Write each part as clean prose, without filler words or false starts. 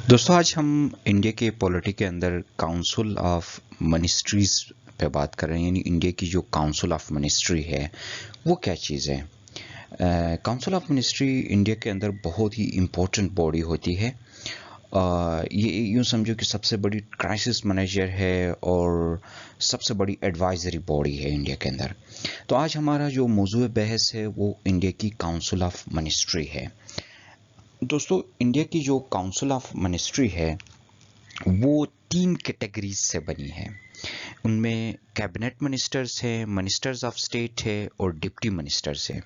दोस्तों आज हम इंडिया के पॉलिटी के अंदर काउंसिल ऑफ मिनिस्ट्रीज पे बात कर रहे हैं। यानी इंडिया की जो काउंसिल ऑफ मिनिस्ट्री है वो क्या चीज़ है। काउंसिल ऑफ मिनिस्ट्री इंडिया के अंदर बहुत ही इम्पोर्टेंट बॉडी होती है। ये यूँ समझो कि सबसे बड़ी क्राइसिस मैनेजर है और सबसे बड़ी एडवाइजरी बॉडी है इंडिया के अंदर। तो आज हमारा जो मौजूद बहस है वो इंडिया की काउंसिल ऑफ मिनिस्ट्री है। दोस्तों इंडिया की जो काउंसिल ऑफ मिनिस्ट्री है वो 3 कैटेगरीज से बनी है। उनमें कैबिनेट मिनिस्टर्स हैं, मिनिस्टर्स ऑफ स्टेट है और डिप्टी मिनिस्टर्स हैं।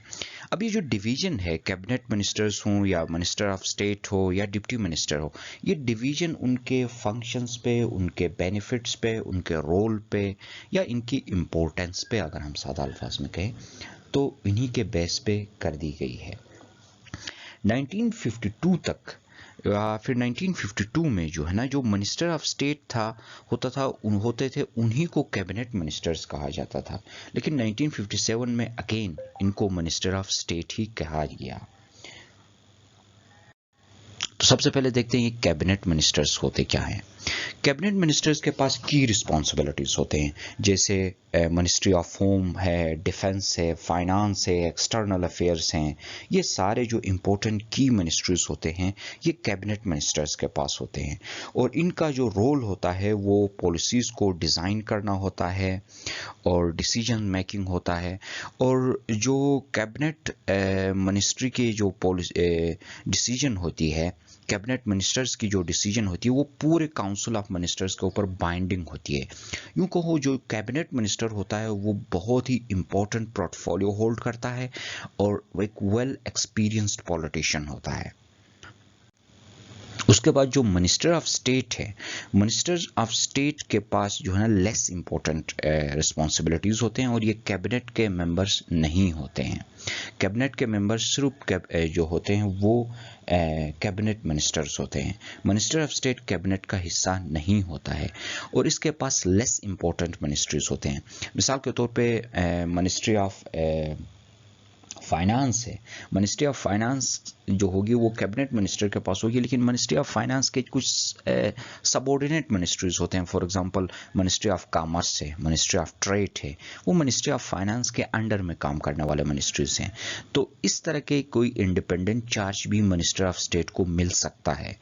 अब ये जो डिवीजन है, कैबिनेट मिनिस्टर्स हो या मिनिस्टर ऑफ स्टेट हो या डिप्टी मिनिस्टर हो, ये डिवीजन उनके फंक्शंस पे, उनके बेनिफिट्स पे, उनके रोल पे या इनकी इम्पोर्टेंस पे अगर हम सादा अल्फाज में कहें तो इन्हीं के बेस पे कर दी गई है। 1952 तक या फिर 1952 में जो है ना, जो मिनिस्टर ऑफ स्टेट होते थे उन्हीं को कैबिनेट मिनिस्टर्स कहा जाता था। लेकिन 1957 में अगेन इनको मिनिस्टर ऑफ स्टेट ही कहा गया। तो सबसे पहले देखते हैं ये कैबिनेट मिनिस्टर्स होते क्या हैं। कैबिनेट मिनिस्टर्स के पास की रिस्पॉन्सिबिलिटीज होते हैं, जैसे मिनिस्ट्री ऑफ होम है, डिफेंस है, फाइनेंस है, एक्सटर्नल अफेयर्स हैं। ये सारे जो इम्पोर्टेंट की मिनिस्ट्रीज होते हैं ये कैबिनेट मिनिस्टर्स के पास होते हैं। और इनका जो रोल होता है वो पॉलिसीज़ को डिज़ाइन करना होता है और डिसीजन मेकिंग होता है। और जो कैबिनेट मिनिस्ट्री के जो डिसीजन होती है, कैबिनेट मिनिस्टर्स की जो डिसीजन होती है वो पूरे काउंसिल ऑफ मिनिस्टर्स के ऊपर बाइंडिंग होती है। यूँ कहो जो कैबिनेट मिनिस्टर होता है वो बहुत ही इंपॉर्टेंट पोर्टफोलियो होल्ड करता है और वो एक वेल एक्सपीरियंस्ड पॉलिटिशियन होता है। उसके बाद जो मिनिस्टर ऑफ स्टेट है, मिनिस्टर ऑफ स्टेट के पास जो है ना लेस इंपॉर्टेंट रिस्पॉन्सिबिलिटीज़ होते हैं और ये कैबिनेट के मेंबर्स नहीं होते हैं। कैबिनेट के मेंबर्स सिर्फ जो होते हैं वो कैबिनेट मिनिस्टर्स होते हैं। मिनिस्टर ऑफ स्टेट कैबिनेट का हिस्सा नहीं होता है और इसके पास लेस इंपॉर्टेंट मिनिस्ट्रीज होते हैं। मिसाल के तौर पे मिनिस्ट्री ऑफ फाइनेंस है। मिनिस्ट्री ऑफ फाइनेंस जो होगी वो कैबिनेट मिनिस्टर के पास होगी, लेकिन मिनिस्ट्री ऑफ फाइनेंस के कुछ सबऑर्डिनेट मिनिस्ट्रीज होते हैं। For example ministry of commerce है, मिनिस्ट्री ऑफ ट्रेड है, वो मिनिस्ट्री ऑफ फाइनेंस के अंडर में काम करने वाले मिनिस्ट्रीज हैं। तो इस तरह के कोई इंडिपेंडेंट चार्ज भी मिनिस्टर ऑफ स्टेट को मिल सकता है,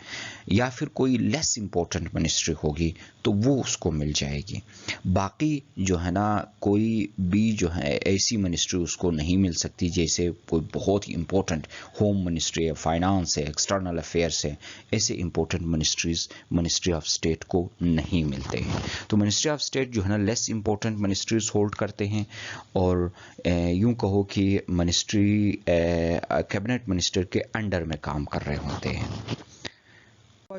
या फिर कोई लेस इंपॉर्टेंट मिनिस्ट्री होगी तो वो उसको मिल जाएगी। बाकी जो है ना कोई भी जो है ऐसी मिनिस्ट्री उसको नहीं मिल सकती, जैसे कोई बहुत ही इंपॉर्टेंट होम मिनिस्ट्री है, फाइनेंस है, एक्सटर्नल अफेयर्स है। ऐसे important ministries ministry of state को नहीं मिलते हैं। तो मिनिस्ट्री ऑफ स्टेट जो है ना लेस इंपॉर्टेंट मिनिस्ट्रीज होल्ड करते हैं और यूं कहो कि मिनिस्ट्री कैबिनेट मिनिस्टर के अंडर में काम कर रहे होते हैं।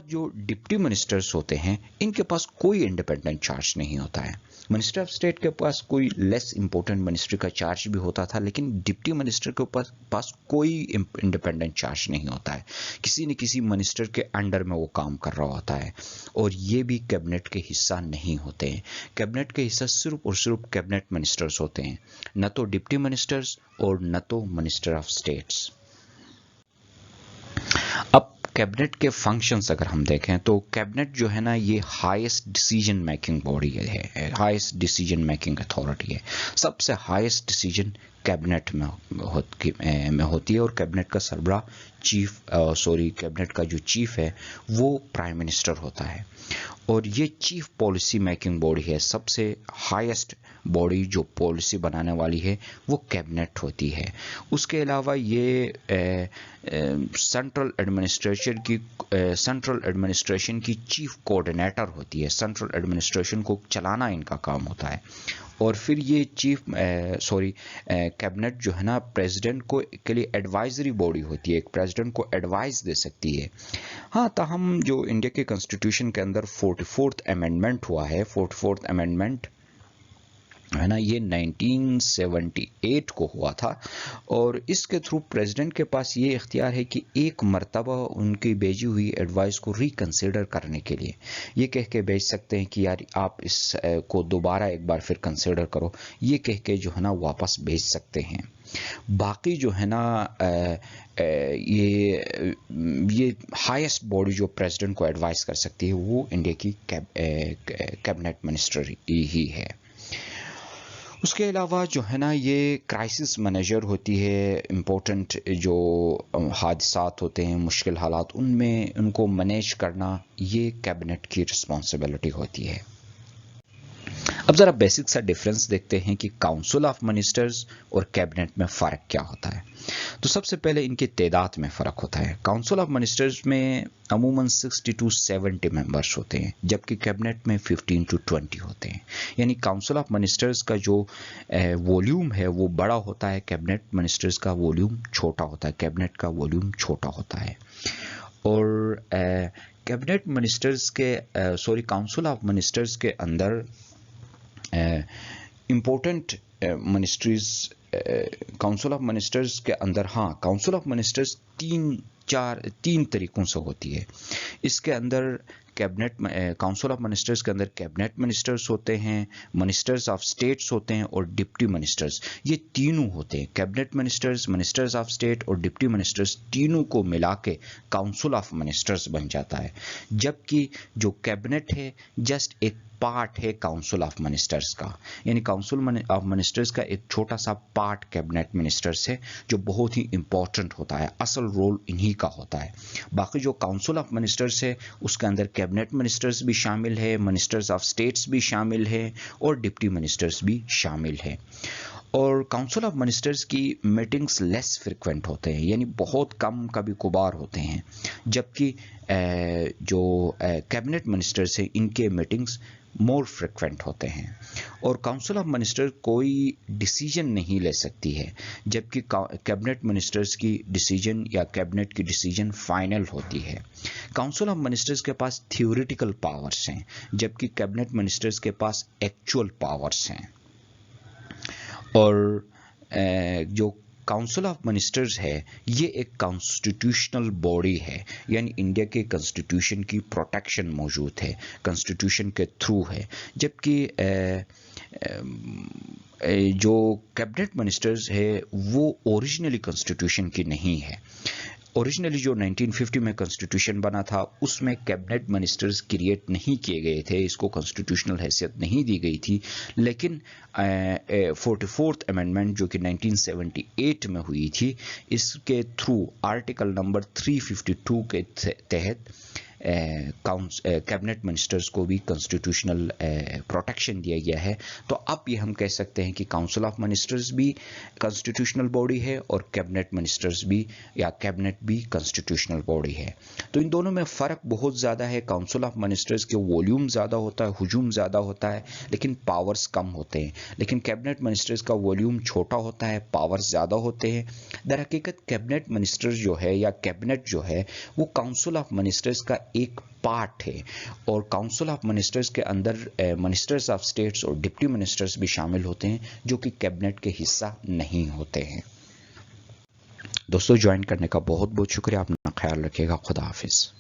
जो डिप्टी मिनिस्टर्स होते हैं इनके पास कोई इंडिपेंडेंट चार्ज नहीं होता है। मिनिस्टर ऑफ स्टेट के पास कोई लेस इंपॉर्टेंट मिनिस्ट्री का चार्ज भी होता था, लेकिन डिप्टी मिनिस्टर के पास कोई इंडिपेंडेंट चार्ज नहीं होता है। किसी न किसी मिनिस्टर के अंडर में वो काम कर रहा होता है और ये भी कैबिनेट के हिस्सा नहीं होते हैं। कैबिनेट के हिस्सा सिर्फ और सिर्फ कैबिनेट मिनिस्टर्स होते हैं, न तो डिप्टी मिनिस्टर्स और न तो मिनिस्टर ऑफ स्टेट्स। अब कैबिनेट के फंक्शंस अगर हम देखें तो कैबिनेट जो है ना ये हाईएस्ट डिसीजन मेकिंग बॉडी है, हाईएस्ट डिसीजन मेकिंग अथॉरिटी है। सबसे हाईएस्ट डिसीजन कैबिनेट में होती है और कैबिनेट का सरबराह कैबिनेट का जो चीफ है वो प्राइम मिनिस्टर होता है। और ये चीफ पॉलिसी मेकिंग बॉडी है। सबसे हाईएस्ट बॉडी जो पॉलिसी बनाने वाली है वो कैबिनेट होती है। उसके अलावा ये सेंट्रल एडमिनिस्ट्रेशन की चीफ कोऑर्डिनेटर होती है। सेंट्रल एडमिनिस्ट्रेशन को चलाना इनका काम होता है। और फिर ये कैबिनेट जो है ना प्रेसिडेंट को के लिए एडवाइजरी बॉडी होती है, एक प्रेसिडेंट को एडवाइस दे सकती है। हाँ, ताहम जो इंडिया के कॉन्स्टिट्यूशन के अंदर 44th अमेंडमेंट हुआ है, 44th अमेंडमेंट है ना, ये 1978 को हुआ था और इसके थ्रू प्रेसिडेंट के पास ये इख्तियार है कि एक मर्तबा उनकी भेजी हुई एडवाइस को रिकंसिडर करने के लिए ये कह के भेज सकते हैं कि यार आप इस को दोबारा एक बार फिर कंसिडर करो, ये कह के जो है ना वापस भेज सकते हैं। बाकी जो है ना ये हाईएस्ट बॉडी जो प्रेसिडेंट को एडवाइस कर सकती है वो इंडिया की कैबिनेट मिनिस्टर ही है। उसके अलावा जो है ना ये क्राइसिस मैनेजर होती है, इम्पोर्टेंट जो हादसात होते हैं, मुश्किल हालात, उनमें उनको मैनेज करना ये कैबिनेट की रिस्पॉन्सिबिलिटी होती है। अब ज़रा बेसिक सा डिफरेंस देखते हैं कि काउंसिल ऑफ मिनिस्टर्स और कैबिनेट में फ़र्क क्या होता है। तो सबसे पहले इनके तादाद में फ़र्क होता है। काउंसिल ऑफ मिनिस्टर्स में अमूमन 60 to 70 मेंबर्स होते हैं, जबकि कैबिनेट में 15 to 20 होते हैं। यानी काउंसिल ऑफ मिनिस्टर्स का जो वॉल्यूम है वो बड़ा होता है, कैबिनेट मिनिस्टर्स का वॉल्यूम छोटा होता है, कैबिनेट का वॉल्यूम छोटा होता है। और कैबिनेट मिनिस्टर्स के काउंसिल ऑफ मिनिस्टर्स के अंदर important ministries, council of ministers के अंदर, हाँ, काउंसिल ऑफ मिनिस्टर्स तीन तरीकों से होती है। इसके अंदर कैबिनेट काउंसिल ऑफ मिनिस्टर्स के अंदर कैबिनेट मिनिस्टर्स होते हैं, मिनिस्टर्स ऑफ स्टेट्स होते हैं और डिप्टी मिनिस्टर्स, ये तीनों होते हैं। Cabinet ministers, ministers of state और डिप्टी मिनिस्टर्स तीनों को मिला के काउंसिल ऑफ मिनिस्टर्स बन जाता है। जबकि जो कैबिनेट है जस्ट एक पार्ट है काउंसिल ऑफ मिनिस्टर्स का, यानी काउंसिल ऑफ मिनिस्टर्स का एक छोटा सा पार्ट कैबिनेट मिनिस्टर्स है जो बहुत ही इंपॉर्टेंट होता है, असल रोल इन्हीं का होता है। बाकी जो काउंसिल ऑफ मिनिस्टर्स है उसके अंदर कैबिनेट मिनिस्टर्स भी शामिल है, मिनिस्टर्स ऑफ स्टेट्स भी शामिल है और डिप्टी मिनिस्टर्स भी शामिल है। और काउंसिल ऑफ मिनिस्टर्स की मीटिंग्स लेस फ्रिक्वेंट होते हैं, यानी बहुत कम कभी कभार होते हैं, जबकि जो कैबिनेट मिनिस्टर्स हैं इनके मीटिंग्स मोर फ्रिक्वेंट होते हैं। और काउंसिल ऑफ मिनिस्टर कोई डिसीजन नहीं ले सकती है, जबकि कैबिनेट मिनिस्टर्स की डिसीजन या कैबिनेट की डिसीजन फाइनल होती है। काउंसिल ऑफ मिनिस्टर्स के पास थ्योरेटिकल पावर्स हैं, जबकि कैबिनेट मिनिस्टर्स के पास एक्चुअल पावर्स हैं। और जो काउंसिल ऑफ मिनिस्टर्स है ये एक कॉन्स्टिट्यूशनल बॉडी है, यानी इंडिया के कॉन्स्टिट्यूशन की प्रोटेक्शन मौजूद है, कॉन्स्टिट्यूशन के थ्रू है। जबकि जो कैबिनेट मिनिस्टर्स है वो ओरिजिनली कॉन्स्टिट्यूशन की नहीं है। ओरिजिनली जो 1950 में कॉन्स्टिट्यूशन बना था उसमें कैबिनेट मिनिस्टर्स क्रिएट नहीं किए गए थे, इसको कॉन्स्टिट्यूशनल हैसियत नहीं दी गई थी। लेकिन 44th अमेंडमेंट जो कि 1978 में हुई थी, इसके थ्रू आर्टिकल नंबर 352 के तहत कैबिनेट मिनिस्टर्स को भी कॉन्स्टिट्यूशनल प्रोटेक्शन दिया गया है। तो अब ये हम कह सकते हैं कि काउंसिल ऑफ मिनिस्टर्स भी कॉन्स्टिट्यूशनल बॉडी है और कैबिनेट मिनिस्टर्स भी या कैबिनेट भी कॉन्स्टिट्यूशनल बॉडी है। तो इन दोनों में फ़र्क बहुत ज़्यादा है। काउंसिल ऑफ मिनिस्टर्स के वॉल्यूम ज़्यादा होता है, हुजूम ज़्यादा होता है, लेकिन पावर्स कम होते हैं। लेकिन कैबिनेट मिनिस्टर्स का वॉल्यूम छोटा होता है, पावर्स ज़्यादा होते हैं। दर हकीकत कैबिनेट मिनिस्टर्स जो है या कैबिनेट जो है वो काउंसिल ऑफ मिनिस्टर्स का एक पार्ट है। और काउंसिल ऑफ मिनिस्टर्स के अंदर मिनिस्टर्स ऑफ स्टेट्स और डिप्टी मिनिस्टर्स भी शामिल होते हैं जो कि कैबिनेट के हिस्सा नहीं होते हैं। दोस्तों, ज्वाइन करने का बहुत बहुत शुक्रिया। अपना ख्याल रखिएगा। खुदा हाफिज।